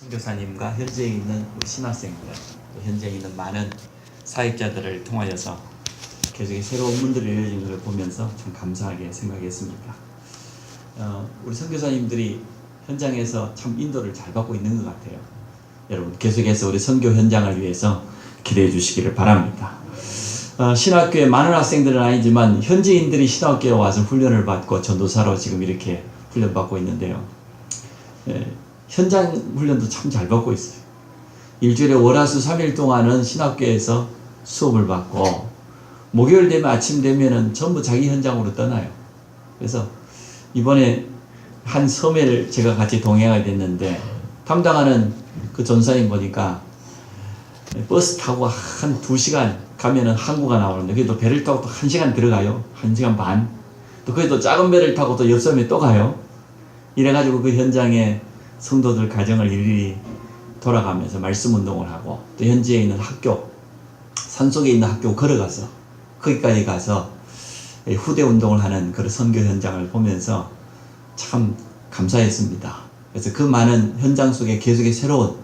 선교사님과 현지에 있는 우리 신학생들, 또 현지에 있는 많은 사역자들을 통하여서 계속 새로운 문들이 열려진 것을 보면서 참 감사하게 생각했습니다. 우리 선교사님들이 현장에서 참 인도를 잘 받고 있는 것 같아요. 여러분 계속해서 우리 선교 현장을 위해서 기대해 주시기를 바랍니다. 신학교에 많은 학생들은 아니지만 현지인들이 신학교에 와서 훈련을 받고 전도사로 지금 이렇게 훈련받고 있는데요. 현장 훈련도 참 잘 받고 있어요. 일주일에 월화수 3일 동안은 신학교에서 수업을 받고 목요일 되면 아침 되면은 전부 자기 현장으로 떠나요. 그래서 이번에 한 섬에를 제가 같이 동행하게 됐는데 담당하는 그 전사님 보니까 버스 타고 한 2시간 가면은 항구가 나오는데 그래도 배를 타고 또 1시간 들어가요. 1시간 반. 또 그래도 작은 배를 타고 또 옆 섬에 또 가요. 이래가지고 그 현장에 성도들 가정을 일일이 돌아가면서 말씀 운동을 하고 또 현지에 있는 학교, 산속에 있는 학교 걸어가서 거기까지 가서 후대 운동을 하는 그런 선교 현장을 보면서 참 감사했습니다. 그래서 그 많은 현장 속에 계속해 새로운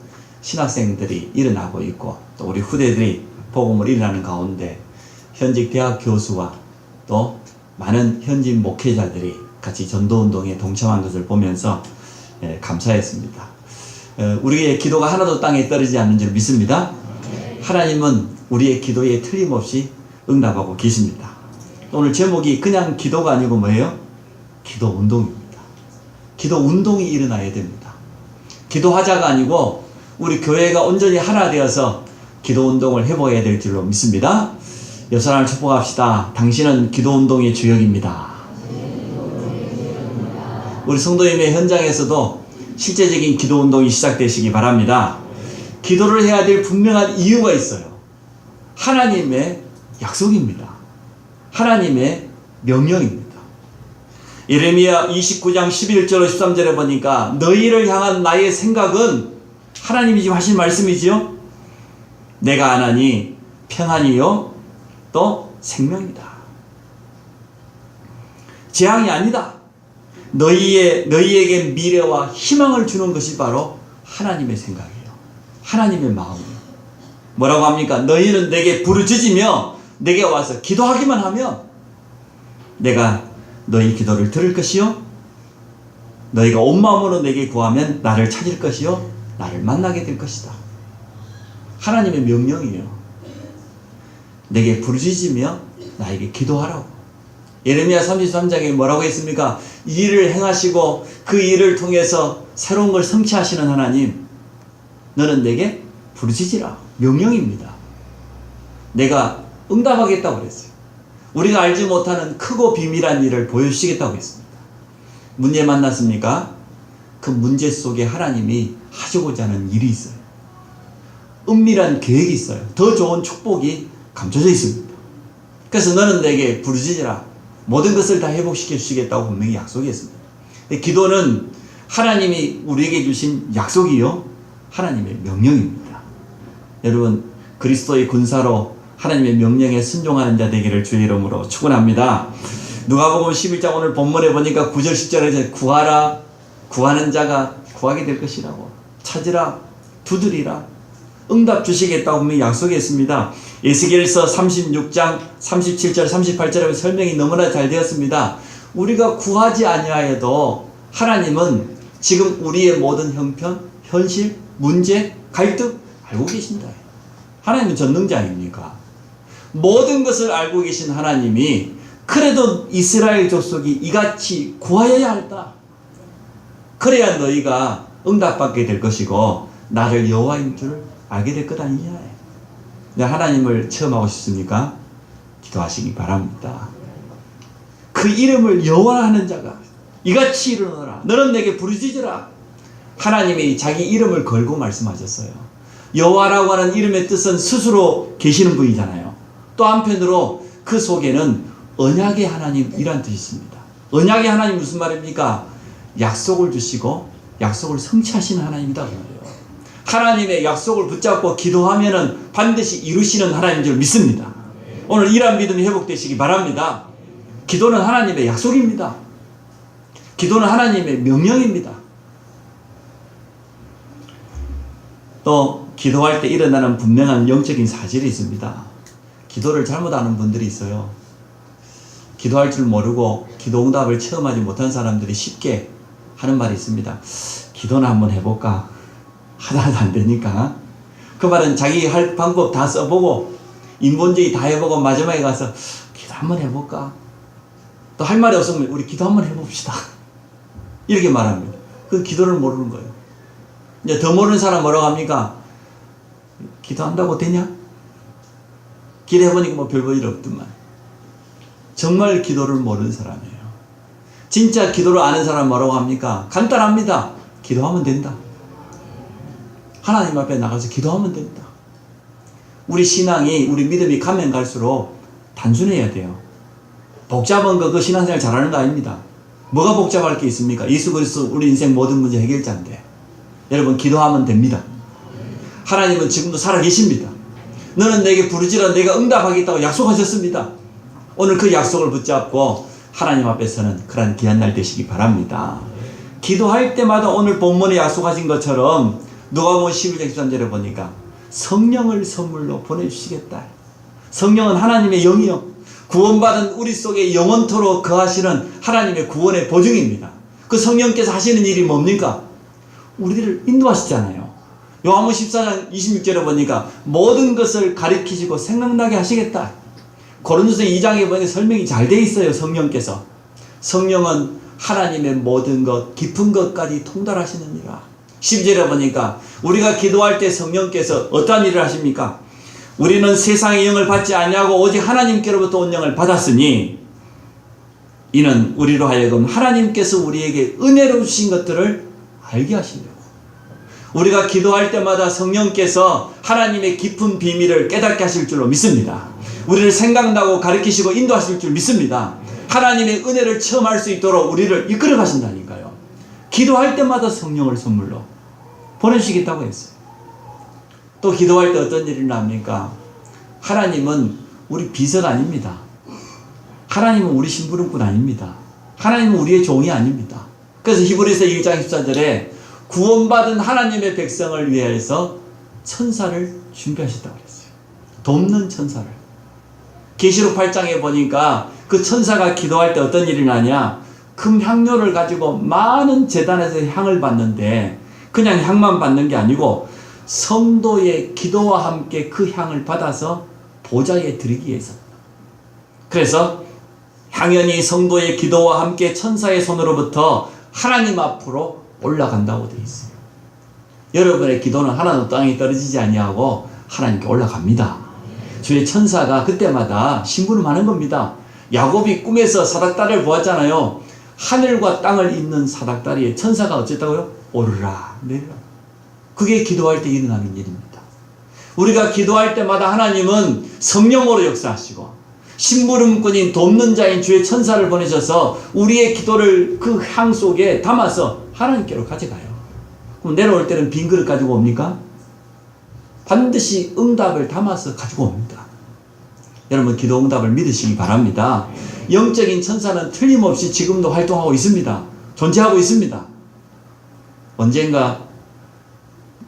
신학생들이 일어나고 있고 또 우리 후대들이 복음을 일어나는 가운데 현직 대학 교수와 또 많은 현지 목회자들이 같이 전도운동에 동참한 것을 보면서 감사했습니다. 우리의 기도가 하나도 땅에 떨어지지 않는 줄 믿습니다. 하나님은 우리의 기도에 틀림없이 응답하고 계십니다. 오늘 제목이 그냥 기도가 아니고 뭐예요? 기도 운동입니다. 기도 운동이 일어나야 됩니다. 기도하자가 아니고 우리 교회가 온전히 하나 되어서 기도 운동을 해보아야 될 줄로 믿습니다. 옆 사람을 축복합시다. 당신은 기도 운동의 주역입니다. 우리 성도님의 현장에서도 실제적인 기도 운동이 시작되시기 바랍니다. 기도를 해야 될 분명한 이유가 있어요. 하나님의 약속입니다. 하나님의 명령입니다. 예레미야 29장 11절 13절에 보니까 너희를 향한 나의 생각은 하나님이 지금 하신 말씀이지요. 내가 하나니 평안이요 또 생명이다. 재앙이 아니다. 너희에게 미래와 희망을 주는 것이 바로 하나님의 생각이에요. 하나님의 마음이에요. 뭐라고 합니까? 너희는 내게 부르짖으며 내게 와서 기도하기만 하면 내가 너희 기도를 들을 것이요 너희가 온 마음으로 내게 구하면 나를 찾을 것이요 나를 만나게 될 것이다. 하나님의 명령이에요. 내게 부르짖으며 나에게 기도하라고. 예레미야 33장에 뭐라고 했습니까? 이 일을 행하시고 그 일을 통해서 새로운 걸 성취하시는 하나님, 너는 내게 부르짖으라. 명령입니다. 내가 응답하겠다고 그랬어요. 우리가 알지 못하는 크고 비밀한 일을 보여주시겠다고 했습니다. 문제 만났습니까? 그 문제 속에 하나님이 하시고자 하는 일이 있어요. 은밀한 계획이 있어요. 더 좋은 축복이 감춰져 있습니다. 그래서 너는 내게 부르짖으라. 모든 것을 다 회복시켜 주시겠다고 분명히 약속했습니다. 기도는 하나님이 우리에게 주신 약속이요 하나님의 명령입니다. 여러분 그리스도의 군사로 하나님의 명령에 순종하는 자 되기를 주의 이름으로 축원합니다. 누가복음 11장 오늘 본문에 보니까 9절 10절에 구하라. 구하는 자가 구하게 될 것이라고. 찾으라. 두드리라. 응답 주시겠다고 분명히 약속했습니다. 에스겔서 36장 37절 38절에 설명이 너무나 잘 되었습니다. 우리가 구하지 아니하여도 하나님은 지금 우리의 모든 형편, 현실, 문제, 갈등 알고 계신다. 하나님은 전능자 아닙니까? 모든 것을 알고 계신 하나님이 그래도 이스라엘 족속이 이같이 구하여야 한다. 그래야 너희가 응답받게 될 것이고 나를 여호와인 줄 알게 될 것 아니냐. 하나님을 체험하고 싶습니까? 기도하시기 바랍니다. 그 이름을 여호와라 하는 자가 이같이 일어나라. 너는 내게 부르짖으라. 하나님이 자기 이름을 걸고 말씀하셨어요. 여호와라고 하는 이름의 뜻은 스스로 계시는 분이잖아요. 또 한편으로 그 속에는 언약의 하나님이란 뜻이 있습니다. 언약의 하나님 무슨 말입니까? 약속을 주시고 약속을 성취하시는 하나님이다 그 말이에요. 하나님의 약속을 붙잡고 기도하면은 반드시 이루시는 하나님인 줄 믿습니다. 오늘 이러한 믿음이 회복되시기 바랍니다. 기도는 하나님의 약속입니다. 기도는 하나님의 명령입니다. 또 기도할 때 일어나는 분명한 영적인 사실이 있습니다. 기도를 잘못하는 분들이 있어요. 기도할 줄 모르고 기도응답을 체험하지 못한 사람들이 쉽게 하는 말이 있습니다. 기도나 한번 해볼까? 하다도 안 되니까. 그 말은 자기 할 방법 다 써보고 인본주의 다 해보고 마지막에 가서 기도 한번 해볼까? 또 할 말이 없으면 우리 기도 한번 해봅시다. 이렇게 말합니다. 그 기도를 모르는 거예요. 이제 더 모르는 사람 뭐라고 합니까? 기도한다고 되냐? 기도해보니까 뭐 별 볼 일 없더만. 정말 기도를 모르는 사람이에요. 진짜 기도를 아는 사람 뭐라고 합니까? 간단합니다. 기도하면 된다. 하나님 앞에 나가서 기도하면 된다. 우리 신앙이, 우리 믿음이 가면 갈수록 단순해야 돼요. 복잡한 거, 그 신앙생활 잘하는 거 아닙니다. 뭐가 복잡할 게 있습니까? 예수 그리스도 우리 인생 모든 문제 해결자인데. 여러분, 기도하면 됩니다. 하나님은 지금도 살아계십니다. 너는 내게 부르지라 내가 응답하겠다고 약속하셨습니다. 오늘 그 약속을 붙잡고 하나님 앞에서는 그런 귀한 날 되시기 바랍니다. 기도할 때마다 오늘 본문에 약속하신 것처럼 누가복음 11장 13절에 보니까 성령을 선물로 보내주시겠다. 성령은 하나님의 영이요, 구원받은 우리 속에 영원토록 거하시는 하나님의 구원의 보증입니다. 그 성령께서 하시는 일이 뭡니까? 우리를 인도하시잖아요. 요한복음 14장 26절에 보니까 모든 것을 가리키시고 생각나게 하시겠다. 고린도서 2장에 보니까 설명이 잘 돼 있어요. 성령께서. 성령은 하나님의 모든 것, 깊은 것까지 통달하시느니라. 12절에 보니까 우리가 기도할 때 성령께서 어떠한 일을 하십니까? 우리는 세상의 영을 받지 아니하고 오직 하나님께로부터 온 영을 받았으니 이는 우리로 하여금 하나님께서 우리에게 은혜로 주신 것들을 알게 하시려고. 우리가 기도할 때마다 성령께서 하나님의 깊은 비밀을 깨닫게 하실 줄로 믿습니다. 우리를 생각나고 가르치시고 인도하실 줄 믿습니다. 하나님의 은혜를 체험할 수 있도록 우리를 이끌어 가신다니까요. 기도할 때마다 성령을 선물로 보내주시겠다고 했어요. 또 기도할 때 어떤 일이 납니까? 하나님은 우리 비서가 아닙니다. 하나님은 우리 심부름꾼 아닙니다. 하나님은 우리의 종이 아닙니다. 그래서 히브리서 1장 14절에 구원받은 하나님의 백성을 위해서 천사를 준비하셨다고 그랬어요. 돕는 천사를. 계시록 8장에 보니까 그 천사가 기도할 때 어떤 일이 나냐? 금 향료를 가지고 많은 제단에서 향을 받는데 그냥 향만 받는 게 아니고 성도의 기도와 함께 그 향을 받아서 보좌에 드리기 위해서. 그래서 향연이 성도의 기도와 함께 천사의 손으로부터 하나님 앞으로 올라간다고 되어 있어요. 여러분의 기도는 하나도 땅에 떨어지지 아니하고 하나님께 올라갑니다. 주의 천사가 그때마다 심부름하는 겁니다. 야곱이 꿈에서 사닥다리를 보았잖아요. 하늘과 땅을 잇는 사닥다리에 천사가 어쨌다고요? 오르라 내리라. 그게 기도할 때 일어나는 일입니다. 우리가 기도할 때마다 하나님은 성령으로 역사하시고 심부름꾼인 돕는 자인 주의 천사를 보내셔서 우리의 기도를 그 향 속에 담아서 하나님께로 가져가요. 그럼 내려올 때는 빈 그릇 가지고 옵니까? 반드시 응답을 담아서 가지고 옵니다. 여러분, 기도 응답을 믿으시기 바랍니다. 영적인 천사는 틀림없이 지금도 활동하고 있습니다. 존재하고 있습니다. 언젠가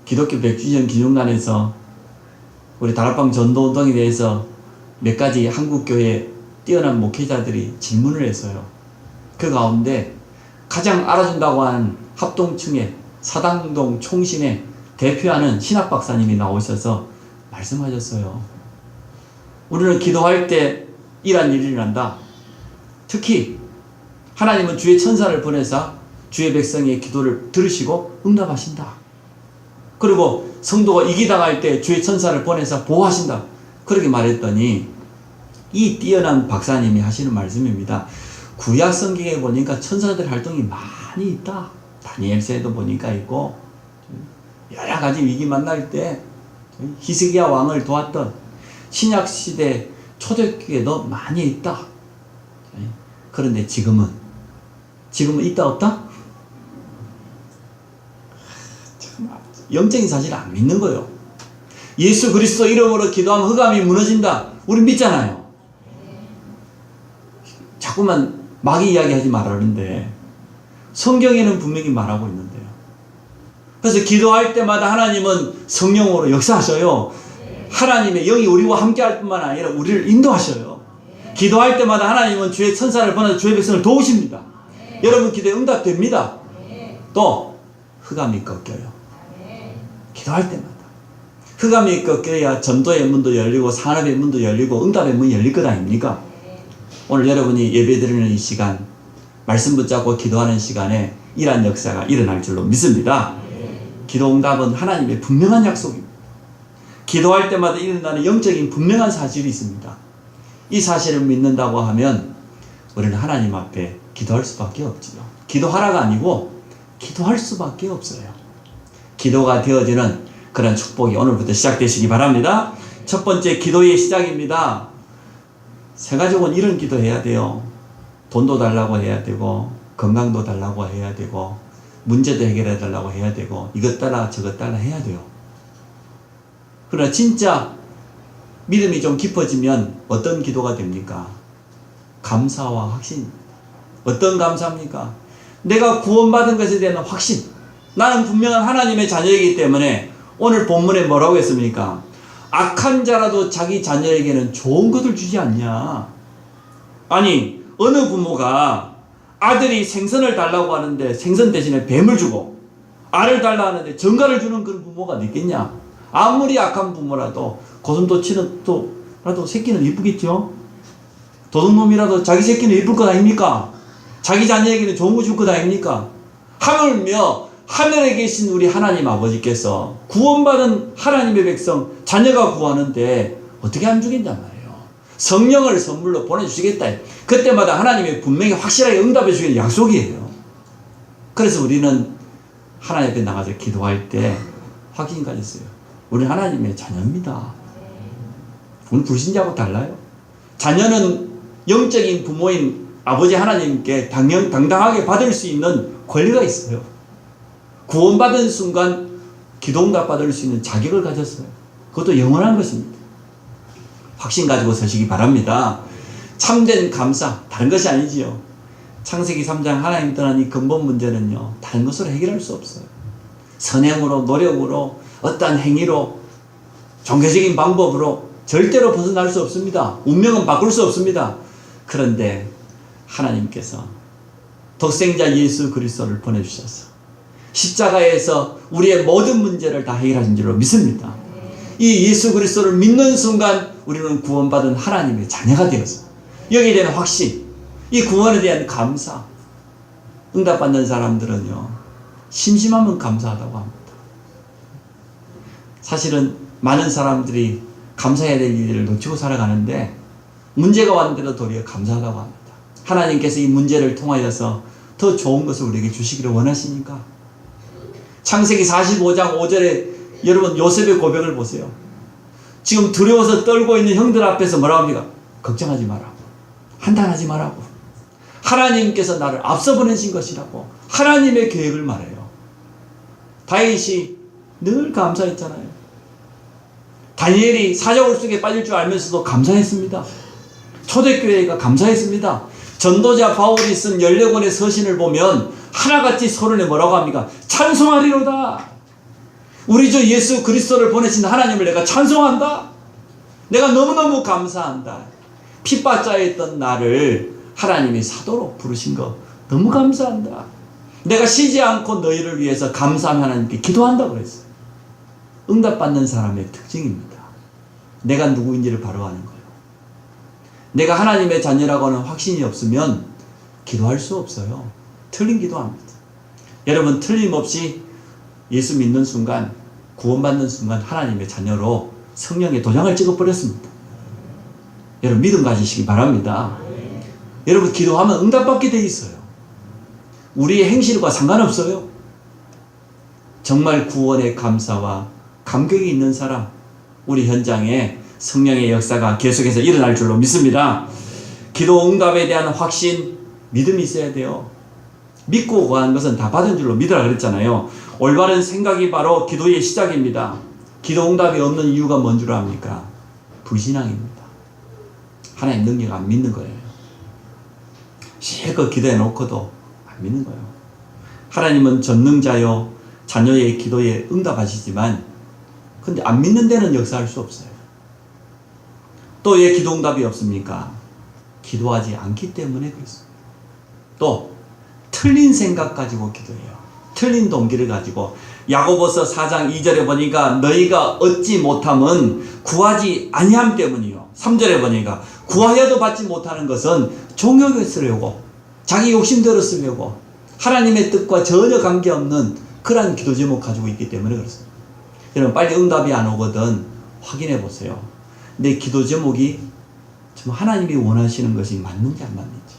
기독교 100주년 기념관에서 우리 다락방 전도운동에 대해서 몇 가지 한국교회 뛰어난 목회자들이 질문을 했어요. 그 가운데 가장 알아준다고 하는 합동층의 사당동 총신에 대표하는 신학 박사님이 나오셔서 말씀하셨어요. 우리는 기도할 때 이런 일이 일어난다. 특히 하나님은 주의 천사를 보내사 주의 백성의 기도를 들으시고 응답하신다. 그리고 성도가 이기당할 때 주의 천사를 보내사 보호하신다. 그렇게 말했더니 이 뛰어난 박사님이 하시는 말씀입니다. 구약 성경에 보니까 천사들 활동이 많이 있다. 다니엘서에도 보니까 있고 여러 가지 위기 만날 때 히스기야 왕을 도왔던 신약 시대 초대교회도 많이 있다. 그런데 지금은 있다 없다? 참 영적인 사실을 안 믿는 거예요. 예수 그리스도 이름으로 기도하면 흑암이 무너진다. 우리 믿잖아요. 자꾸만 마귀 이야기하지 말라는데 성경에는 분명히 말하고 있는데요. 그래서 기도할 때마다 하나님은 성령으로 역사하셔요. 하나님의 영이 우리와 함께할 뿐만 아니라 우리를 인도하셔요. 기도할 때마다 하나님은 주의 천사를 보내서 주의 백성을 도우십니다. 여러분 기도에 응답됩니다. 또 흑암이 꺾여요. 기도할 때마다 흑암이 꺾여야 전도의 문도 열리고 산업의 문도 열리고 응답의 문이 열릴 것 아닙니까? 오늘 여러분이 예배드리는 이 시간, 말씀 붙잡고 기도하는 시간에 이러한 역사가 일어날 줄로 믿습니다. 기도 응답은 하나님의 분명한 약속입니다. 기도할 때마다 일어나는 영적인 분명한 사실이 있습니다. 이 사실을 믿는다고 하면 우리는 하나님 앞에 기도할 수밖에 없지요. 기도하라가 아니고 기도할 수밖에 없어요. 기도가 되어지는 그런 축복이 오늘부터 시작되시기 바랍니다. 첫 번째 기도의 시작입니다. 새가족은 이런 기도해야 돼요. 돈도 달라고 해야 되고 건강도 달라고 해야 되고 문제도 해결해 달라고 해야 되고 이것 달라 저것 달라 해야 돼요. 그러나 진짜 믿음이 좀 깊어지면 어떤 기도가 됩니까? 감사와 확신입니다. 어떤 감사입니까? 내가 구원받은 것에 대한 확신. 나는 분명한 하나님의 자녀이기 때문에 오늘 본문에 뭐라고 했습니까? 악한 자라도 자기 자녀에게는 좋은 것을 주지 않냐. 아니 어느 부모가 아들이 생선을 달라고 하는데 생선 대신에 뱀을 주고 알을 달라 하는데 전갈을 주는 그런 부모가 있겠냐. 아무리 악한 부모라도 고슴도치라도 새끼는 이쁘겠죠. 도둑놈이라도 자기 새끼는 이쁠 것 아닙니까? 자기 자녀에게는 좋은 거 줄 것 아닙니까? 하물며 하늘에 계신 우리 하나님 아버지께서 구원받은 하나님의 백성 자녀가 구하는데 어떻게 안 주겠냔 말이에요. 성령을 선물로 보내주시겠다. 그때마다 하나님이 분명히 확실하게 응답해 주시는 약속이에요. 그래서 우리는 하나님 앞에 나가서 기도할 때 확신 가졌어요. 우리는 하나님의 자녀입니다. 우리 불신자하고 달라요. 자녀는 영적인 부모인 아버지 하나님께 당당하게 받을 수 있는 권리가 있어요. 구원받은 순간 기도응답 받을 수 있는 자격을 가졌어요. 그것도 영원한 것입니다. 확신 가지고 서시기 바랍니다. 참된 감사, 다른 것이 아니지요. 창세기 3장 하나님 떠난 이 근본 문제는요, 다른 것으로 해결할 수 없어요. 선행으로, 노력으로, 어떠한 행위로, 종교적인 방법으로 절대로 벗어날 수 없습니다. 운명은 바꿀 수 없습니다. 그런데 하나님께서 독생자 예수 그리스도를 보내주셔서 십자가에서 우리의 모든 문제를 다 해결하신 줄로 믿습니다. 이 예수 그리스도를 믿는 순간 우리는 구원받은 하나님의 자녀가 되어서 여기에 대한 확신, 이 구원에 대한 감사, 응답받는 사람들은요 심심하면 감사하다고 합니다. 사실은 많은 사람들이 감사해야 될 일을 놓치고 살아가는데 문제가 왔는데도 도리어 감사하다고 합니다. 하나님께서 이 문제를 통하여서 더 좋은 것을 우리에게 주시기를 원하시니까. 창세기 45장 5절에 여러분 요셉의 고백을 보세요. 지금 두려워서 떨고 있는 형들 앞에서 뭐라고 합니까? 걱정하지 마라. 한탄하지 마라고. 하나님께서 나를 앞서 보내신 것이라고 하나님의 계획을 말해요. 다윗이 늘 감사했잖아요. 다니엘이 사자굴 속에 빠질 줄 알면서도 감사했습니다. 초대교회가 감사했습니다. 전도자 바울이 쓴 14권의 서신을 보면 하나같이 서론에 뭐라고 합니까? 찬송하리로다. 우리 주 예수 그리스도를 보내신 하나님을 내가 찬송한다. 내가 너무너무 감사한다. 핍박자였던 나를 하나님이 사도로 부르신 거 너무 감사한다. 내가 쉬지 않고 너희를 위해서 감사하며 하나님께 기도한다 그랬어요. 응답받는 사람의 특징입니다. 내가 누구인지를 바로 아는 거예요. 내가 하나님의 자녀라고 하는 확신이 없으면 기도할 수 없어요. 틀린 기도합니다. 여러분 틀림없이 예수 믿는 순간, 구원받는 순간 하나님의 자녀로 성령의 도장을 찍어버렸습니다. 여러분 믿음 가지시기 바랍니다. 여러분 기도하면 응답받게 돼 있어요. 우리의 행실과 상관없어요. 정말 구원의 감사와 감격이 있는 사람, 우리 현장에 성령의 역사가 계속해서 일어날 줄로 믿습니다. 기도 응답에 대한 확신, 믿음이 있어야 돼요. 믿고 구하는 것은 다 받은 줄로 믿으라 그랬잖아요. 올바른 생각이 바로 기도의 시작입니다. 기도 응답이 없는 이유가 뭔 줄 압니까? 불신앙입니다. 하나님 능력 안 믿는 거예요. 실컷 기도해 놓고도 안 믿는 거예요. 하나님은 전능자요 자녀의 기도에 응답하시지만 근데 안 믿는 데는 역사할 수 없어요. 또 왜 기도 응답이 없습니까? 기도하지 않기 때문에 그렇습니다. 또 틀린 생각 가지고 기도해요. 틀린 동기를 가지고. 야고보서 4장 2절에 보니까 너희가 얻지 못함은 구하지 아니함 때문이요. 3절에 보니까 구하여도 받지 못하는 것은 종욕에 쓰려고 자기 욕심대로 쓰려고 하나님의 뜻과 전혀 관계없는 그러한 기도 제목 가지고 있기 때문에 그렇습니다. 여러분 빨리 응답이 안 오거든 확인해 보세요. 내 기도 제목이 정말 하나님이 원하시는 것이 맞는지 안 맞는지.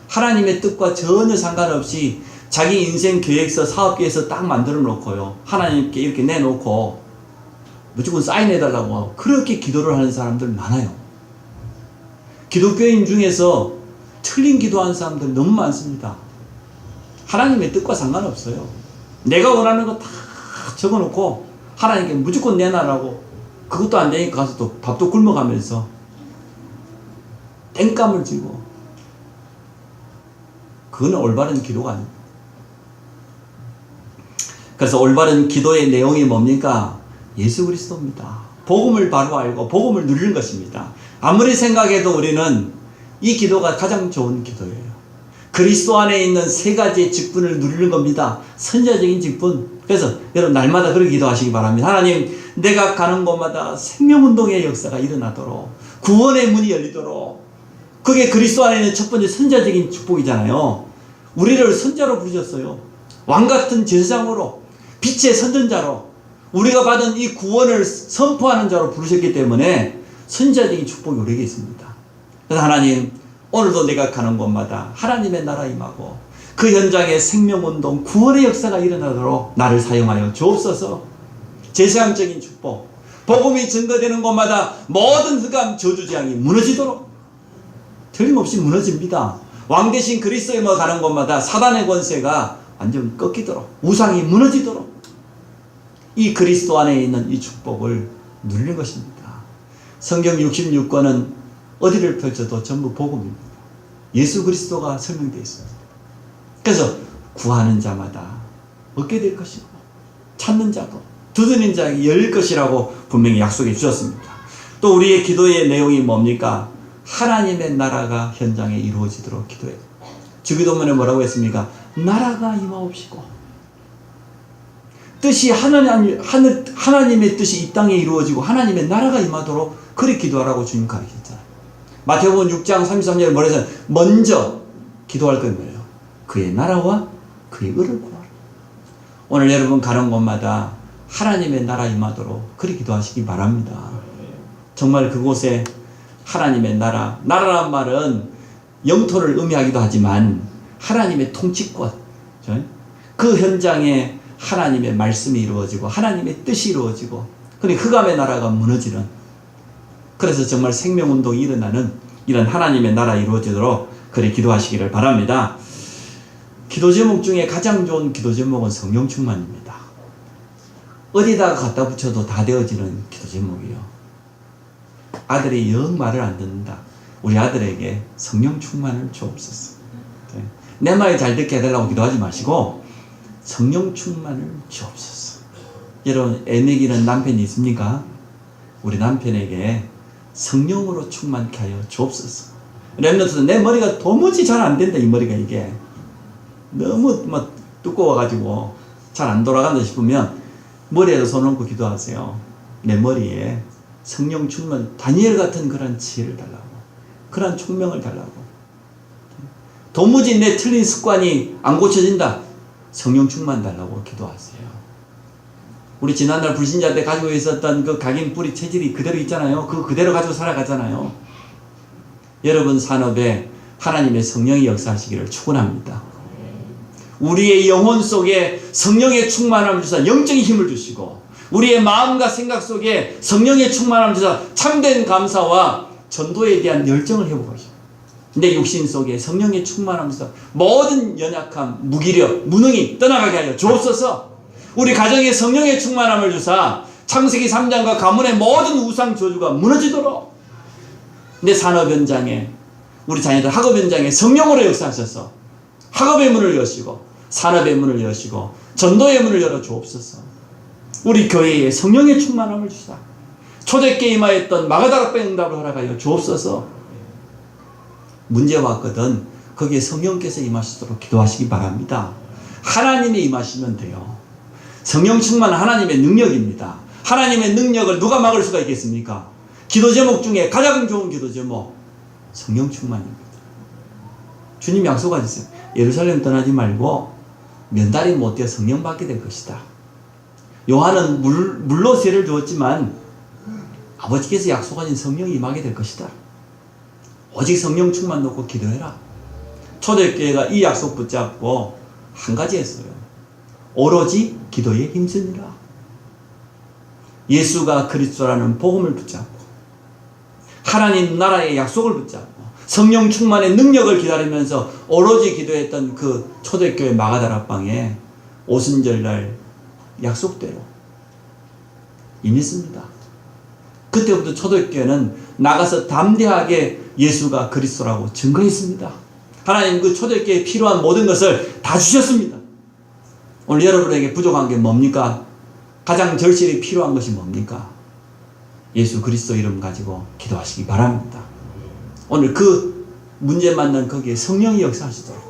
하나님의 뜻과 전혀 상관없이 자기 인생 계획서, 사업계획서 딱 만들어 놓고요. 하나님께 이렇게 내놓고 무조건 사인해달라고 하고 그렇게 기도를 하는 사람들 많아요. 기독교인 중에서 틀린 기도하는 사람들 너무 많습니다. 하나님의 뜻과 상관없어요. 내가 원하는 거 다 적어놓고 하나님께 무조건 내놔라고 그것도 안 되니까 가서 또 밥도 굶어가면서 땡감을 지고 그건 올바른 기도가 아닙니다. 그래서 올바른 기도의 내용이 뭡니까? 예수 그리스도입니다. 복음을 바로 알고 복음을 누리는 것입니다. 아무리 생각해도 우리는 이 기도가 가장 좋은 기도예요. 그리스도 안에 있는 세 가지의 직분을 누리는 겁니다. 선자적인 직분. 그래서 여러분 날마다 그렇게 기도하시기 바랍니다. 하나님, 내가 가는 곳마다 생명운동의 역사가 일어나도록 구원의 문이 열리도록. 그게 그리스도 안에 있는 첫 번째 선자적인 축복이잖아요. 우리를 선자로 부르셨어요. 왕같은 제사장으로 빛의 선전자로 우리가 받은 이 구원을 선포하는 자로 부르셨기 때문에 선자적인 축복이 우리에게 있습니다. 그래서 하나님, 오늘도 내가 가는 곳마다 하나님의 나라 임하고 그 현장에 생명운동, 구원의 역사가 일어나도록 나를 사용하여 주옵소서. 제사장적인 축복, 복음이 증거되는 곳마다 모든 흑암 저주재앙이 무너지도록. 틀림없이 무너집니다. 왕 대신 그리스도에 가는 곳마다 사단의 권세가 완전 꺾이도록, 우상이 무너지도록 이 그리스도 안에 있는 이 축복을 누리는 것입니다. 성경 66권은 어디를 펼쳐도 전부 복음입니다. 예수 그리스도가 설명되어 있습니다. 그래서 구하는 자마다 얻게 될 것이고 찾는 자도 두드리는 자에게 열릴 것이라고 분명히 약속해 주셨습니다. 또 우리의 기도의 내용이 뭡니까? 하나님의 나라가 현장에 이루어지도록 기도해요. 주기도문에 뭐라고 했습니까? 나라가 임하옵시고 뜻이 하나님의 뜻이 이 땅에 이루어지고 하나님의 나라가 임하도록 그렇게 기도하라고 주님 가르쳤잖아요. 마태복음 6장 33절에 뭐라 해서 먼저 기도할 건 뭐예요? 그의 나라와 그의 의를 구하라. 오늘 여러분 가는 곳마다 하나님의 나라 임하도록 그렇게 기도하시기 바랍니다. 정말 그곳에 하나님의 나라란 말은 영토를 의미하기도 하지만 하나님의 통치권, 그 현장에 하나님의 말씀이 이루어지고 하나님의 뜻이 이루어지고 그러니까 흑암의 나라가 무너지는, 그래서 정말 생명운동이 일어나는 이런 하나님의 나라 이루어지도록 그래 기도하시기를 바랍니다. 기도 제목 중에 가장 좋은 기도 제목은 성령 충만입니다. 어디다가 갖다 붙여도 다 되어지는 기도 제목이에요. 아들이 영 말을 안 듣는다. 우리 아들에게 성령 충만을 주옵소서. 내 말 잘 듣게 해달라고 기도하지 마시고 성령 충만을 주옵소서. 여러분, 애 먹이는 남편이 있습니까? 우리 남편에게 성령으로 충만케 하여 주옵소서. 렘넌트도 내 머리가 도무지 잘 안 된다. 이 머리가 이게 너무 막 두꺼워가지고 잘 안 돌아간다 싶으면 머리에도 손 얹고 기도하세요. 내 머리에 성령 충만, 다니엘 같은 그런 지혜를 달라고, 그런 총명을 달라고. 도무지 내 틀린 습관이 안 고쳐진다. 성령 충만 달라고 기도하세요. 우리 지난날 불신자 때 가지고 있었던 그 각인 뿌리 체질이 그대로 있잖아요. 그거 그대로 가지고 살아가잖아요. 여러분 산업에 하나님의 성령이 역사하시기를 축원합니다. 우리의 영혼 속에 성령의 충만함을 주사 영적인 힘을 주시고 우리의 마음과 생각 속에 성령의 충만함을 주사 참된 감사와 전도에 대한 열정을 회복하시고 내 육신 속에 성령의 충만함을 주사 모든 연약함, 무기력, 무능이 떠나가게 하여 주옵소서. 우리 가정에 성령의 충만함을 주사 창세기 3장과 가문의 모든 우상 저주가 무너지도록 내 산업 현장에 우리 자녀들 학업 현장에 성령으로 역사하셔서 학업의 문을 여시고 산업의 문을 여시고 전도의 문을 열어 주옵소서. 우리 교회에 성령의 충만함을 주사 초대교회에 임하였던 마가다락방 응답을 허락하여 주옵소서. 문제가 왔거든 거기에 성령께서 임하시도록 기도하시기 바랍니다. 하나님이 임하시면 돼요. 성령 충만 하나님의 능력입니다. 하나님의 능력을 누가 막을 수가 있겠습니까? 기도 제목 중에 가장 좋은 기도 제목 성령 충만입니다. 주님 약속하셨어요. 예루살렘 떠나지 말고 면달이 못되어 성령 받게 될 것이다. 요한은 물로 세를 주었지만 아버지께서 약속하신 성령이 임하게 될 것이다. 오직 성령 충만 놓고 기도해라. 초대교회가 이 약속 붙잡고 한 가지 했어요. 오로지 기도에 힘쓰니라. 예수가 그리스도라는 복음을 붙잡고 하나님 나라의 약속을 붙잡고 성령 충만의 능력을 기다리면서 오로지 기도했던 그 초대교회 마가다락방에 오순절날 약속대로 임했습니다. 그때부터 초대교회는 나가서 담대하게 예수가 그리스도라고 증거했습니다. 하나님 그 초대교회에 필요한 모든 것을 다 주셨습니다. 오늘 여러분에게 부족한 게 뭡니까? 가장 절실히 필요한 것이 뭡니까? 예수 그리스도 이름 가지고 기도하시기 바랍니다. 오늘 그 문제 만난 거기에 성령이 역사하시도록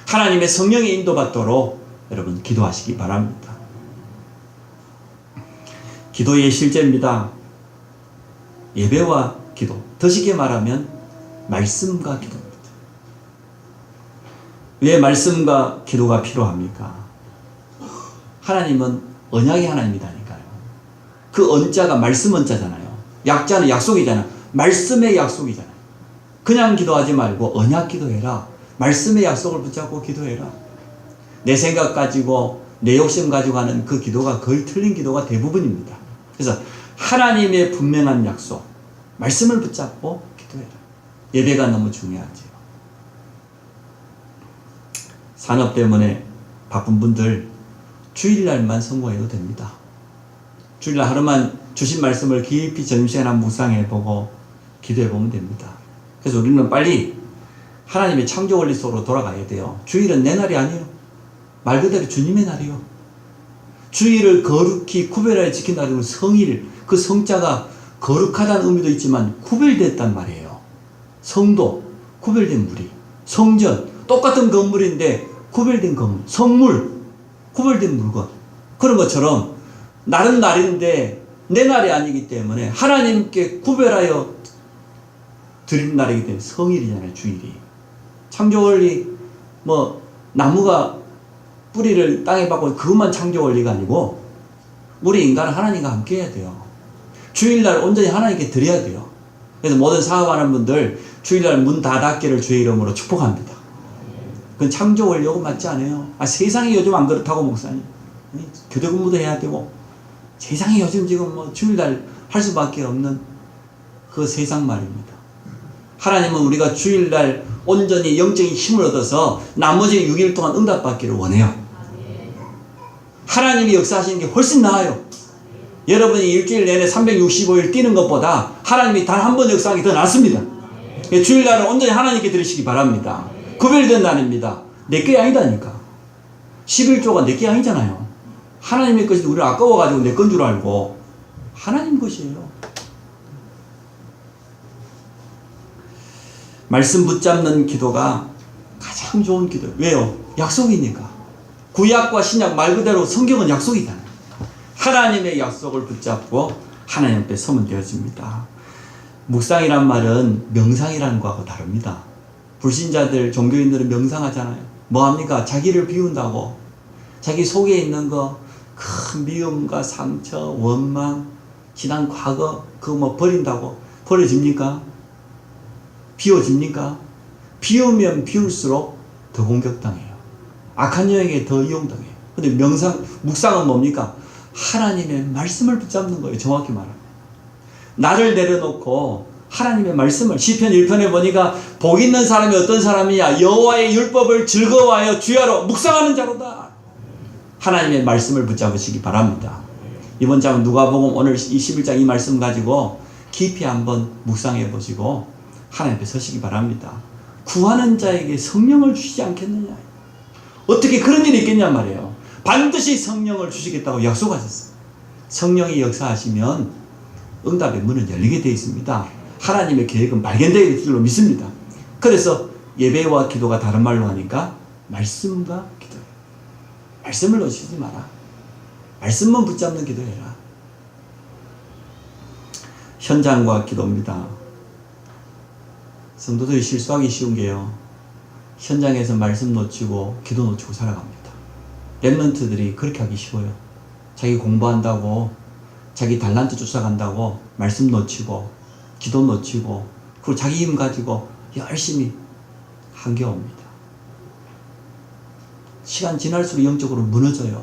하나님의 성령의 인도받도록 여러분 기도하시기 바랍니다. 기도의 실제입니다. 예배와 기도, 더 쉽게 말하면 말씀과 기도입니다. 왜 말씀과 기도가 필요합니까? 하나님은 언약의 하나님이다니까요. 그 언자가 말씀 언자잖아요. 약자는 약속이잖아요. 말씀의 약속이잖아요. 그냥 기도하지 말고 언약 기도해라. 말씀의 약속을 붙잡고 기도해라. 내 생각 가지고 내 욕심 가지고 하는 그 기도가 거의 틀린 기도가 대부분입니다. 그래서 하나님의 분명한 약속, 말씀을 붙잡고 기도해라. 예배가 너무 중요하죠. 산업 때문에 바쁜 분들 주일날만 성공해도 됩니다. 주일날 하루만 주신 말씀을 깊이 점심시간에 묵상해보고 기도해보면 됩니다. 그래서 우리는 빨리 하나님의 창조 원리 속으로 돌아가야 돼요. 주일은 내 날이 아니에요. 말 그대로 주님의 날이요. 주일을 거룩히 구별하여 지킨 날이고 성일, 그 성자가 거룩하다는 의미도 있지만 구별됐단 말이에요. 성도, 구별된 무리, 성전, 똑같은 건물인데 구별된 건물, 성물, 구별된 물건. 그런 것처럼 날은 날인데 내 날이 아니기 때문에 하나님께 구별하여 드린 날이기 때문에 성일이잖아요. 주일이. 창조원리 뭐 나무가 뿌리를 땅에 박고 그것만 창조원리가 아니고 우리 인간은 하나님과 함께 해야 돼요. 주일날 온전히 하나님께 드려야 돼요. 그래서 모든 사업하는 분들 주일날 문 다 닫기를 주의 이름으로 축복합니다. 그건 창조원리하고 맞지 않아요. 세상이 요즘 안 그렇다고 목사님. 교대 근무도 해야 되고 세상이 요즘 지금 뭐 주일날 할 수밖에 없는 그 세상 말입니다. 하나님은 우리가 주일날 온전히 영적인 힘을 얻어서 나머지 6일 동안 응답받기를 원해요. 하나님이 역사하시는 게 훨씬 나아요. 여러분이 일주일 내내 365일 뛰는 것보다 하나님이 단 한 번 역사하는 게 더 낫습니다. 주일날은 온전히 하나님께 드리시기 바랍니다. 구별된 날입니다. 내게 아니다니까. 11조가 내게 아니잖아요. 하나님의 것이 우리를 아까워가지고 내 건 줄 알고 하나님 것이에요. 말씀 붙잡는 기도가 가장 좋은 기도예요. 왜요? 약속이니까. 구약과 신약 말 그대로 성경은 약속이잖아요. 하나님의 약속을 붙잡고 하나님 앞에 서면 되어집니다. 묵상이란 말은 명상이라는 거하고 다릅니다. 불신자들, 종교인들은 명상하잖아요. 뭐합니까? 자기를 비운다고. 자기 속에 있는 거, 큰 미움과 상처, 원망, 지난 과거, 그거 뭐 버린다고. 버려집니까? 비워집니까? 비우면 비울수록 더 공격당해요. 악한 영에게 더 이용당해요. 근데 묵상은 뭡니까? 하나님의 말씀을 붙잡는 거예요. 정확히 말하면. 나를 내려놓고 하나님의 말씀을 시편 1편에 보니까 복 있는 사람이 어떤 사람이냐? 여호와의 율법을 즐거워하여 주야로 묵상하는 자로다. 하나님의 말씀을 붙잡으시기 바랍니다. 이번 장은 누가복음 오늘 21장 이 말씀 가지고 깊이 한번 묵상해 보시고 하나님 앞에 서시기 바랍니다. 구하는 자에게 성령을 주시지 않겠느냐? 어떻게 그런 일이 있겠냐 말이에요. 반드시 성령을 주시겠다고 약속하셨어요. 성령이 역사하시면 응답의 문은 열리게 되어 있습니다. 하나님의 계획은 발견되게 될 줄로 믿습니다. 그래서 예배와 기도가 다른 말로 하니까 말씀과 기도예요. 말씀을 놓치지 마라. 말씀만 붙잡는 기도해라. 현장과 기도입니다. 성도들이 실수하기 쉬운 게요, 현장에서 말씀 놓치고 기도 놓치고 살아갑니다. 랩런트들이 그렇게 하기 쉬워요. 자기 공부한다고, 자기 달란트 쫓아간다고 말씀 놓치고 기도 놓치고, 그리고 자기 힘 가지고 열심히 한겨웁니다. 시간 지날수록 영적으로 무너져요.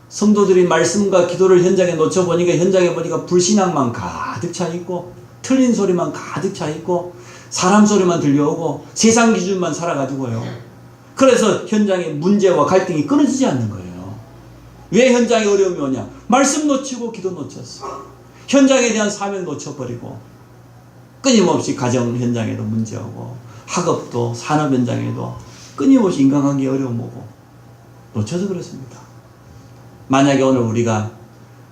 성도들이 말씀과 기도를 현장에 놓쳐보니까, 현장에 보니까 불신앙만 가득 차 있고, 틀린 소리만 가득 차 있고, 사람 소리만 들려오고, 세상 기준만 살아가지고요. 그래서 현장의 문제와 갈등이 끊어지지 않는 거예요. 왜 현장에 어려움이 오냐? 말씀 놓치고 기도 놓쳤어. 현장에 대한 사명 놓쳐버리고, 끊임없이 가정 현장에도 문제오고, 학업도 산업 현장에도 끊임없이 인간관계 어려움 오고, 놓쳐서 그렇습니다. 만약에 오늘 우리가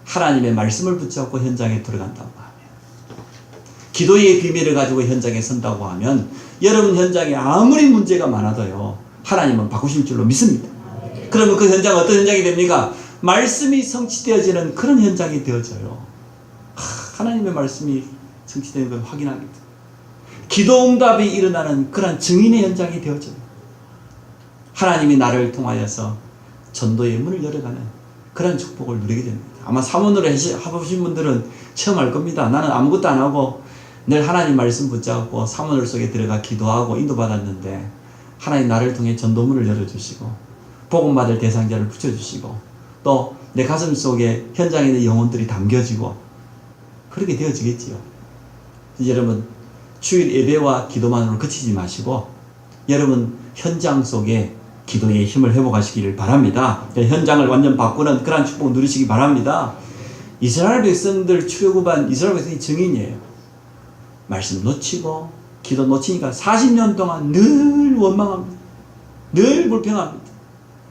하나님의 말씀을 붙잡고 현장에 들어간다고 하면, 기도의 비밀을 가지고 현장에 선다고 하면, 여러분 현장에 아무리 문제가 많아도요, 하나님은 바꾸실 줄로 믿습니다. 그러면 그 현장은 어떤 현장이 됩니까? 말씀이 성취되어지는 그런 현장이 되어져요. 하나님의 말씀이 성취되는 걸 확인하게 돼요. 기도 응답이 일어나는 그런 증인의 현장이 되어져요. 하나님이 나를 통하여서 전도의 문을 열어가는 그런 축복을 누리게 됩니다. 아마 사모님으로 해보신 분들은 처음 알 겁니다. 나는 아무것도 안 하고 늘 하나님 말씀 붙잡고 사모님 속에 들어가 기도하고 인도받았는데, 하나님 나를 통해 전도문을 열어주시고 복음받을 대상자를 붙여주시고, 또 내 가슴 속에 현장에 있는 영혼들이 담겨지고, 그렇게 되어지겠지요. 여러분, 주일 예배와 기도만으로 그치지 마시고, 여러분 현장 속에 기도의 힘을 회복하시기를 바랍니다. 현장을 완전 바꾸는 그런 축복 누리시기 바랍니다. 이스라엘 백성들 출애굽한 이스라엘 백성이 증인이에요. 말씀 놓치고 기도 놓치니까 40년 동안 늘 원망합니다. 늘 불평합니다.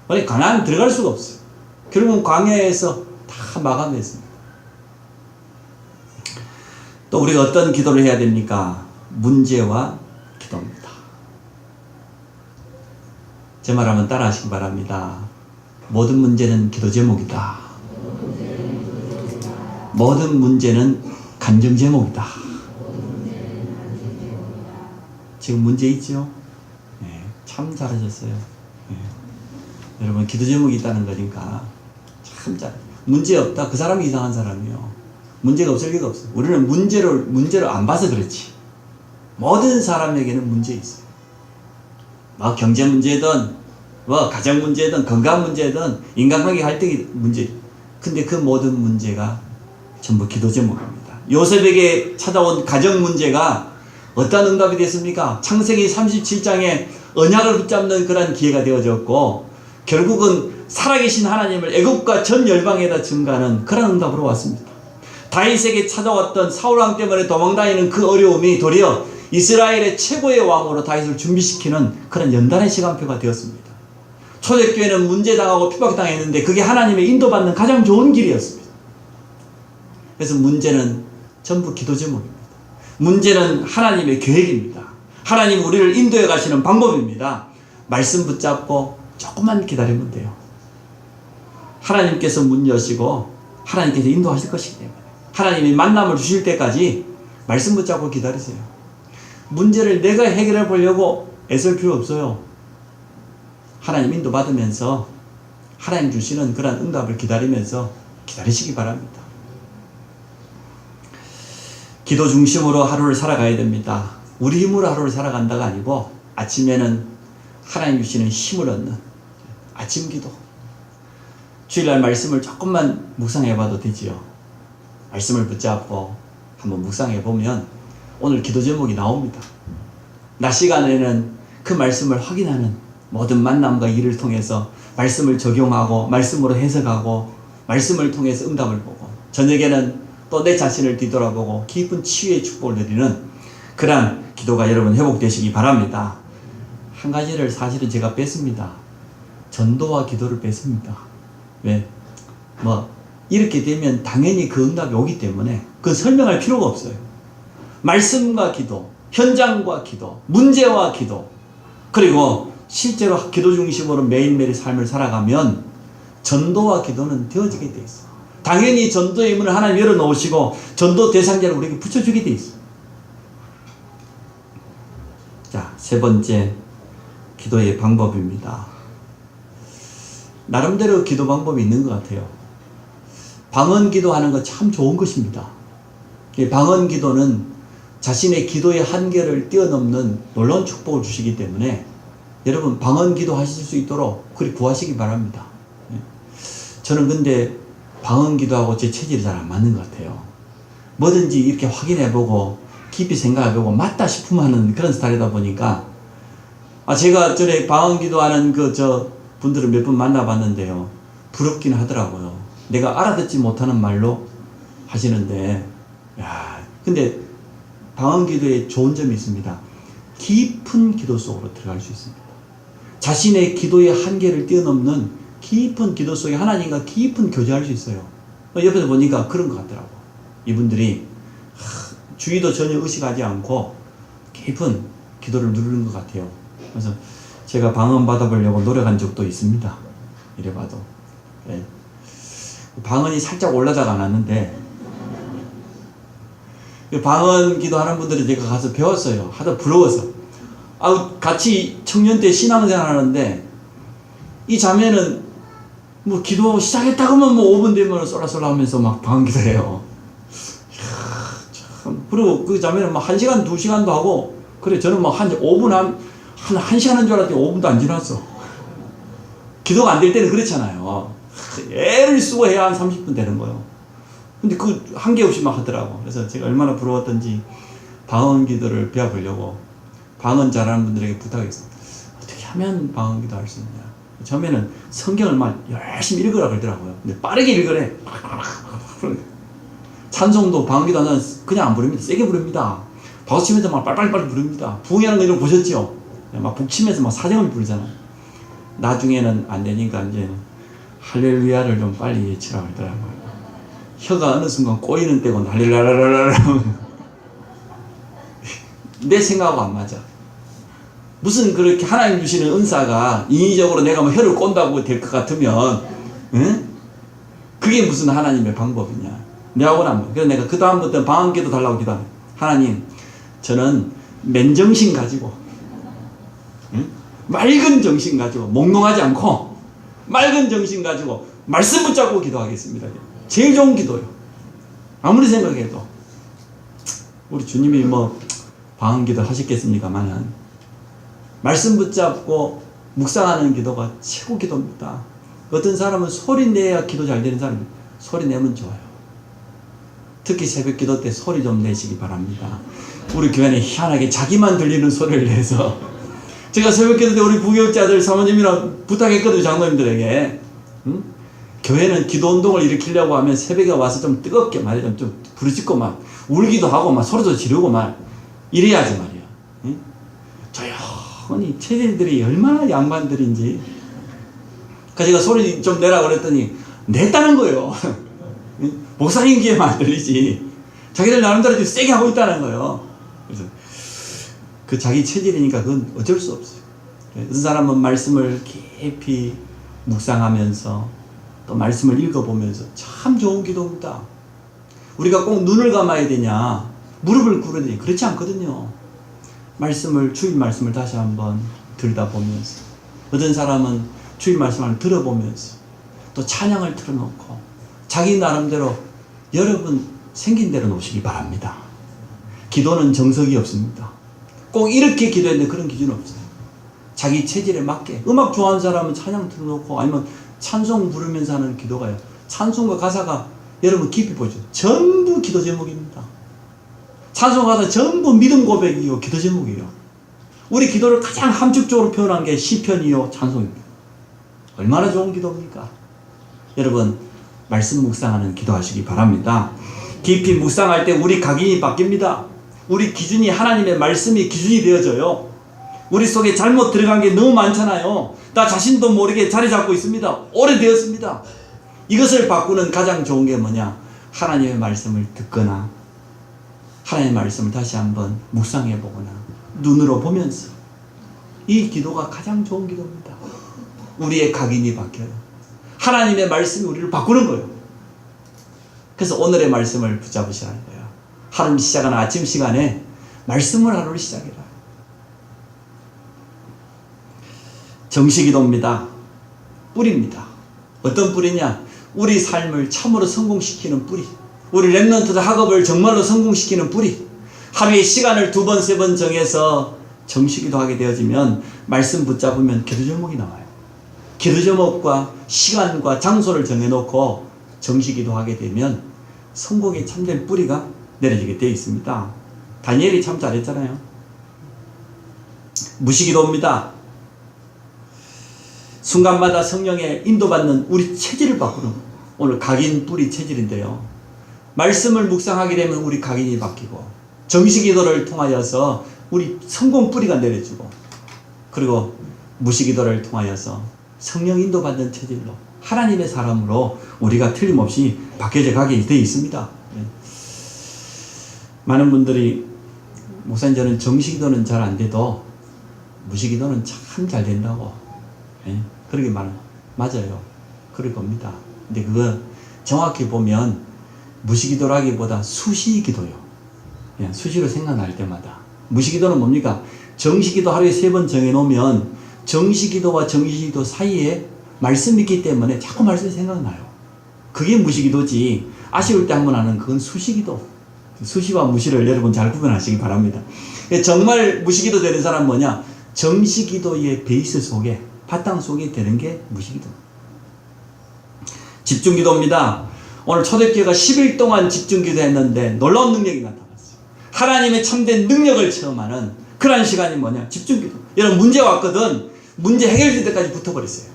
아니, 가나안 들어갈 수가 없어요. 결국은 광야에서 다 마감했습니다. 또 우리가 어떤 기도를 해야 됩니까? 문제와 기도입니다. 제 말 한번 따라 하시기 바랍니다. 모든 문제는 기도 제목이다. 모든 문제는 간증 제목이다. 지금 문제 있죠? 네, 참 잘하셨어요. 네. 여러분, 기도 제목이 있다는 거니까 참 잘. 문제 없다, 그 사람이 이상한 사람이요. 문제가 없을 리가 없어요. 우리는 문제를 안 봐서 그렇지. 모든 사람에게는 문제 있어요. 뭐 경제 문제든, 뭐 가정 문제든, 건강 문제든, 인간관계 갈등이 문제. 근데 그 모든 문제가 전부 기도 제목입니다. 요셉에게 찾아온 가정 문제가 어떤 응답이 됐습니까? 창세기 37장에 언약을 붙잡는 그런 기회가 되어졌고, 결국은 살아계신 하나님을 애국과 전 열방에다 증가하는 그런 응답으로 왔습니다. 다윗에게 찾아왔던 사울왕 때문에 도망다니는 그 어려움이 도리어 이스라엘의 최고의 왕으로 다윗을 준비시키는 그런 연단의 시간표가 되었습니다. 초대교회는 문제당하고 핍박당했는데 그게 하나님의 인도받는 가장 좋은 길이었습니다. 그래서 문제는 전부 기도 제목입니다. 문제는 하나님의 계획입니다. 하나님 우리를 인도해 가시는 방법입니다. 말씀 붙잡고 조금만 기다리면 돼요. 하나님께서 문 여시고 하나님께서 인도하실 것이기 때문에 하나님이 만남을 주실 때까지 말씀 붙잡고 기다리세요. 문제를 내가 해결해 보려고 애쓸 필요 없어요. 하나님 인도 받으면서 하나님 주시는 그런 응답을 기다리면서 기다리시기 바랍니다. 기도 중심으로 하루를 살아가야 됩니다. 우리 힘으로 하루를 살아간다가 아니고 아침에는 하나님 주시는 힘을 얻는 아침 기도. 주일날 말씀을 조금만 묵상해봐도 되지요. 말씀을 붙잡고 한번 묵상해보면 오늘 기도 제목이 나옵니다. 낮 시간에는 그 말씀을 확인하는 모든 만남과 일을 통해서 말씀을 적용하고 말씀으로 해석하고 말씀을 통해서 응답을 보고, 저녁에는 또 내 자신을 뒤돌아보고 깊은 치유의 축복을 누리는 그러한 기도가 여러분 회복되시기 바랍니다. 한 가지를 사실은 제가 뺐습니다. 전도와 기도를 뺐습니다. 왜? 이렇게 되면 당연히 그 응답이 오기 때문에 그건 설명할 필요가 없어요. 말씀과 기도, 현장과 기도, 문제와 기도, 그리고 실제로 기도 중심으로 매일매일 삶을 살아가면 전도와 기도는 되어지게 돼 있어. 당연히 전도의 문을 하나님 열어놓으시고 전도 대상자를 우리에게 붙여주게 돼 있어. 자, 세 번째 기도의 방법입니다. 나름대로 기도 방법이 있는 것 같아요. 방언 기도하는 거 참 좋은 것입니다. 방언 기도는 자신의 기도의 한계를 뛰어넘는 놀라운 축복을 주시기 때문에 여러분 방언 기도 하실 수 있도록 그리 구하시기 바랍니다. 저는 근데 방언 기도하고 제 체질이 잘 안 맞는 것 같아요. 뭐든지 이렇게 확인해보고 깊이 생각해보고 맞다 싶으면 하는 그런 스타일이다 보니까 제가 전에 방언 기도하는 분들을 몇 분 만나봤는데요. 부럽긴 하더라고요. 내가 알아듣지 못하는 말로 하시는데, 근데 방언 기도에 좋은 점이 있습니다. 깊은 기도 속으로 들어갈 수 있습니다. 자신의 기도의 한계를 뛰어넘는 깊은 기도 속에 하나님과 깊은 교제할 수 있어요. 옆에서 보니까 그런 것 같더라고. 이분들이 주의도 전혀 의식하지 않고 깊은 기도를 누르는 것 같아요. 그래서 제가 방언 받아보려고 노력한 적도 있습니다. 이래봐도. 네. 방언이 살짝 올라다가 났는데, 방언 기도하는 분들은 제가 가서 배웠어요. 하도 부러워서. 같이 청년 때 신앙생활 하는데, 이 자매는 기도 시작했다고 하면 5분 되면 쏠라쏠라 하면서 막 방언 기도해요. 참. 그리고 그 자매는 1시간, 2시간도 하고, 그래, 저는 5분 한 1시간 한 줄 알았더니 5분도 안 지났어. 기도가 안 될 때는 그렇잖아요. 애를 쓰고 해야 한 30분 되는 거예요. 근데 그 한계 없이 막 하더라고. 그래서 제가 얼마나 부러웠던지 방언 기도를 배워보려고 방언 잘하는 분들에게 부탁했어. 어떻게 하면 방언 기도 할 수 있냐. 처음에는 성경을 막 열심히 읽으라 그러더라고요. 근데 빠르게 읽으래. 찬송도 방언 기도 하면 그냥 안 부릅니다. 세게 부릅니다. 박수치면서 막 빨리빨리 부릅니다. 부흥하는 거 이런 거 보셨죠? 막 북치면서 막 사정을 부르잖아요. 나중에는 안 되니까 이제 할렐루야를 좀 빨리 외치라고 하더라고요. 혀가 어느 순간 꼬이는 때고 할렐루야라라라 내 생각하고 안 맞아. 무슨 그렇게 하나님 주시는 은사가 인위적으로 내가 혀를 꼰다고 될 것 같으면, 응? 그게 무슨 하나님의 방법이냐. 내하고는 안 맞아. 그래서 내가 그 다음부터 방언 기도 달라고 기도하네. 하나님, 저는 맨정신 가지고, 응? 맑은 정신 가지고, 몽롱하지 않고 맑은 정신 가지고 말씀 붙잡고 기도하겠습니다. 제일 좋은 기도요. 아무리 생각해도 우리 주님이 방언 기도 하셨겠습니까만 말씀 붙잡고 묵상하는 기도가 최고 기도입니다. 어떤 사람은 소리 내야 기도 잘 되는 사람이 소리 내면 좋아요. 특히 새벽 기도 때 소리 좀 내시기 바랍니다. 우리 교회는 희한하게 자기만 들리는 소리를 내서 제가 새벽 기도 때 우리 부교육자들 사모님이랑 부탁했거든요. 장로님들에게. 응? 교회는 기도 운동을 일으키려고 하면 새벽에 와서 좀 뜨겁게 말이야. 좀 부르짖고 막 울기도 하고 막 소리도 지르고 막 이래야지 말이야. 응? 조용히 체질들이 얼마나 양반들인지. 그래서 제가 소리 좀 내라고 그랬더니 냈다는 거예요. 목사님 귀에만 안 들리지. 자기들 나름대로 세게 하고 있다는 거예요. 그래서 그 자기 체질이니까 그건 어쩔 수 없어요. 어떤 사람은 말씀을 깊이 묵상하면서 또 말씀을 읽어보면서 참 좋은 기도입니다. 우리가 꼭 눈을 감아야 되냐, 무릎을 꿇어야 되냐, 그렇지 않거든요. 주일 말씀을 다시 한번 들여다보면서, 어떤 사람은 주일 말씀을 들어보면서 또 찬양을 틀어놓고 자기 나름대로 여러분 생긴 대로 놓으시기 바랍니다. 기도는 정석이 없습니다. 꼭 이렇게 기도해야 되는 그런 기준은 없어요. 자기 체질에 맞게. 음악 좋아하는 사람은 찬양 틀어놓고 아니면 찬송 부르면서 하는 기도가요. 찬송과 가사가 여러분 깊이 보죠. 전부 기도 제목입니다. 찬송 가사 전부 믿음 고백이요 기도 제목이에요. 우리 기도를 가장 함축적으로 표현한 게 시편이요 찬송입니다. 얼마나 좋은 기도입니까? 여러분 말씀 묵상하는 기도하시기 바랍니다. 깊이 묵상할 때 우리 각인이 바뀝니다. 우리 기준이 하나님의 말씀이 기준이 되어져요. 우리 속에 잘못 들어간 게 너무 많잖아요. 나 자신도 모르게 자리 잡고 있습니다. 오래되었습니다. 이것을 바꾸는 가장 좋은 게 뭐냐? 하나님의 말씀을 듣거나 하나님의 말씀을 다시 한번 묵상해 보거나 눈으로 보면서, 이 기도가 가장 좋은 기도입니다. 우리의 각인이 바뀌어요. 하나님의 말씀이 우리를 바꾸는 거예요. 그래서 오늘의 말씀을 붙잡으시라는 거예요. 하루 시작하는 아침 시간에 말씀을 하루를 시작해라. 정식기도입니다. 뿌리입니다. 어떤 뿌리냐? 우리 삶을 참으로 성공시키는 뿌리. 우리 렘넌트들 학업을 정말로 성공시키는 뿌리. 하루에 시간을 2번, 3번 정해서 정식기도 하게 되어지면 말씀 붙잡으면 기도 제목이 나와요. 기도 제목과 시간과 장소를 정해놓고 정식기도 하게 되면 성공에 참된 뿌리가 내려지게 되어 있습니다. 다니엘이 참 잘했잖아요. 무시기도입니다. 순간마다 성령의 인도받는 우리 체질을 바꾸는 거예요. 오늘 각인 뿌리 체질인데요. 말씀을 묵상하게 되면 우리 각인이 바뀌고, 정식기도를 통하여서 우리 성공 뿌리가 내려지고, 그리고 무시기도를 통하여서 성령 인도받는 체질로 하나님의 사람으로 우리가 틀림없이 바뀌어져 가게 되어 있습니다. 많은 분들이 목사님 저는 정식기도는 잘 안 돼도 무시기도는 참 잘 된다고 그렇게 맞아요. 그럴 겁니다. 근데 그거 정확히 보면 무시기도라기보다 수시기도요. 수시로 생각날 때마다. 무시기도는 뭡니까? 정식기도 하루에 3번 정해놓으면 정식기도와 정식기도 사이에 말씀이 있기 때문에 자꾸 말씀이 생각나요. 그게 무시기도지. 아쉬울 때 한번 하는 그건 수시기도. 수시와 무시를 여러분 잘 구분하시기 바랍니다. 정말 무시기도 되는 사람은 뭐냐? 정식기도의 베이스 속에, 바탕 속에 되는 게 무시기도. 집중기도입니다. 오늘 초대교회가 10일 동안 집중기도 했는데 놀라운 능력이 나타났어요. 하나님의 참된 능력을 체험하는 그런 시간이 뭐냐? 집중기도. 여러분 문제 왔거든. 문제 해결될 때까지 붙어버렸어요.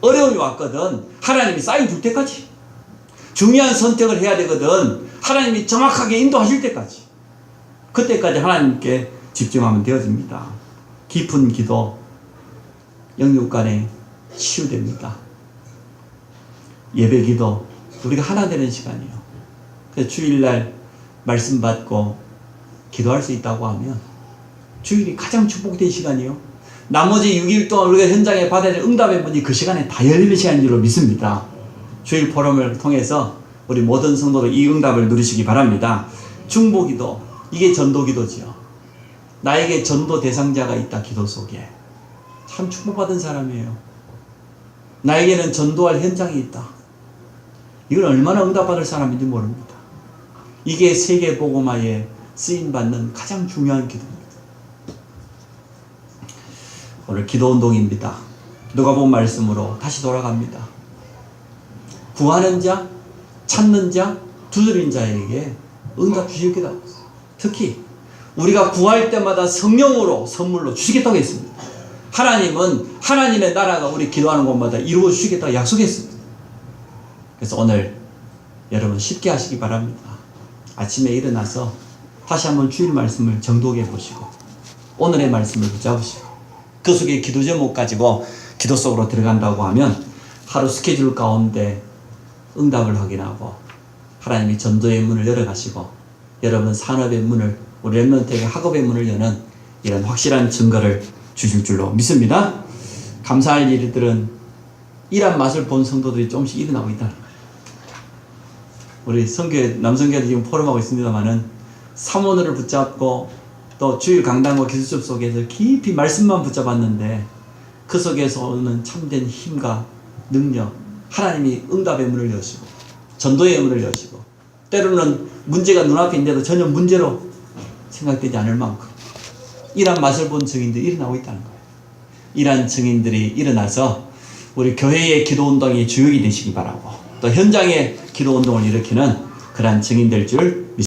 어려움이 왔거든. 하나님이 사인 줄 때까지. 중요한 선택을 해야 되거든. 하나님이 정확하게 인도하실 때까지. 그때까지 하나님께 집중하면 되어집니다. 깊은 기도, 영육 간에 치유됩니다. 예배 기도, 우리가 하나 되는 시간이에요. 그래서 주일날 말씀 받고 기도할 수 있다고 하면 주일이 가장 축복된 시간이에요. 나머지 6일 동안 우리가 현장에 받아야 될 응답의 문이 그 시간에 다 열리는 시간인 줄로 믿습니다. 주일 포럼을 통해서 우리 모든 성도들 이 응답을 누리시기 바랍니다. 중보기도, 이게 전도기도지요. 나에게 전도 대상자가 있다. 기도 속에 참 축복받은 사람이에요. 나에게는 전도할 현장이 있다. 이건 얼마나 응답받을 사람인지 모릅니다. 이게 세계 복음화에 쓰임받는 가장 중요한 기도입니다. 오늘 기도운동입니다. 누가복음 말씀으로 다시 돌아갑니다. 구하는 자, 찾는 자, 두드린 자에게 응답 주시겠다고 했어요. 특히 우리가 구할 때마다 성령으로 선물로 주시겠다고 했습니다. 하나님은 하나님의 나라가 우리 기도하는 곳마다 이루어 주시겠다고 약속했습니다. 그래서 오늘 여러분 쉽게 하시기 바랍니다. 아침에 일어나서 다시 한번 주일 말씀을 정독해 보시고 오늘의 말씀을 붙잡으시고 그 속에 기도 제목 가지고 기도 속으로 들어간다고 하면 하루 스케줄 가운데 응답을 확인하고 하나님이 전도의 문을 열어가시고 여러분 산업의 문을, 우리 렘넌트에게 학업의 문을 여는 이런 확실한 증거를 주실 줄로 믿습니다. 감사할 일들은 일한 맛을 본 성도들이 조금씩 일어나고 있다는 거예요. 우리 성교회, 남성교회도 지금 포럼하고 있습니다만은 사모늘을 붙잡고 또 주일 강단과 기술집 속에서 깊이 말씀만 붙잡았는데 그 속에서 오는 참된 힘과 능력, 하나님이 응답의 문을 여시고 전도의 문을 여시고 때로는 문제가 눈앞에 있는데도 전혀 문제로 생각되지 않을 만큼 이런 맛을 본 증인들이 일어나고 있다는 거예요. 이러한 증인들이 일어나서 우리 교회의 기도운동이 주역이 되시기 바라고 또 현장의 기도운동을 일으키는 그러한 증인 될 줄 믿습니다.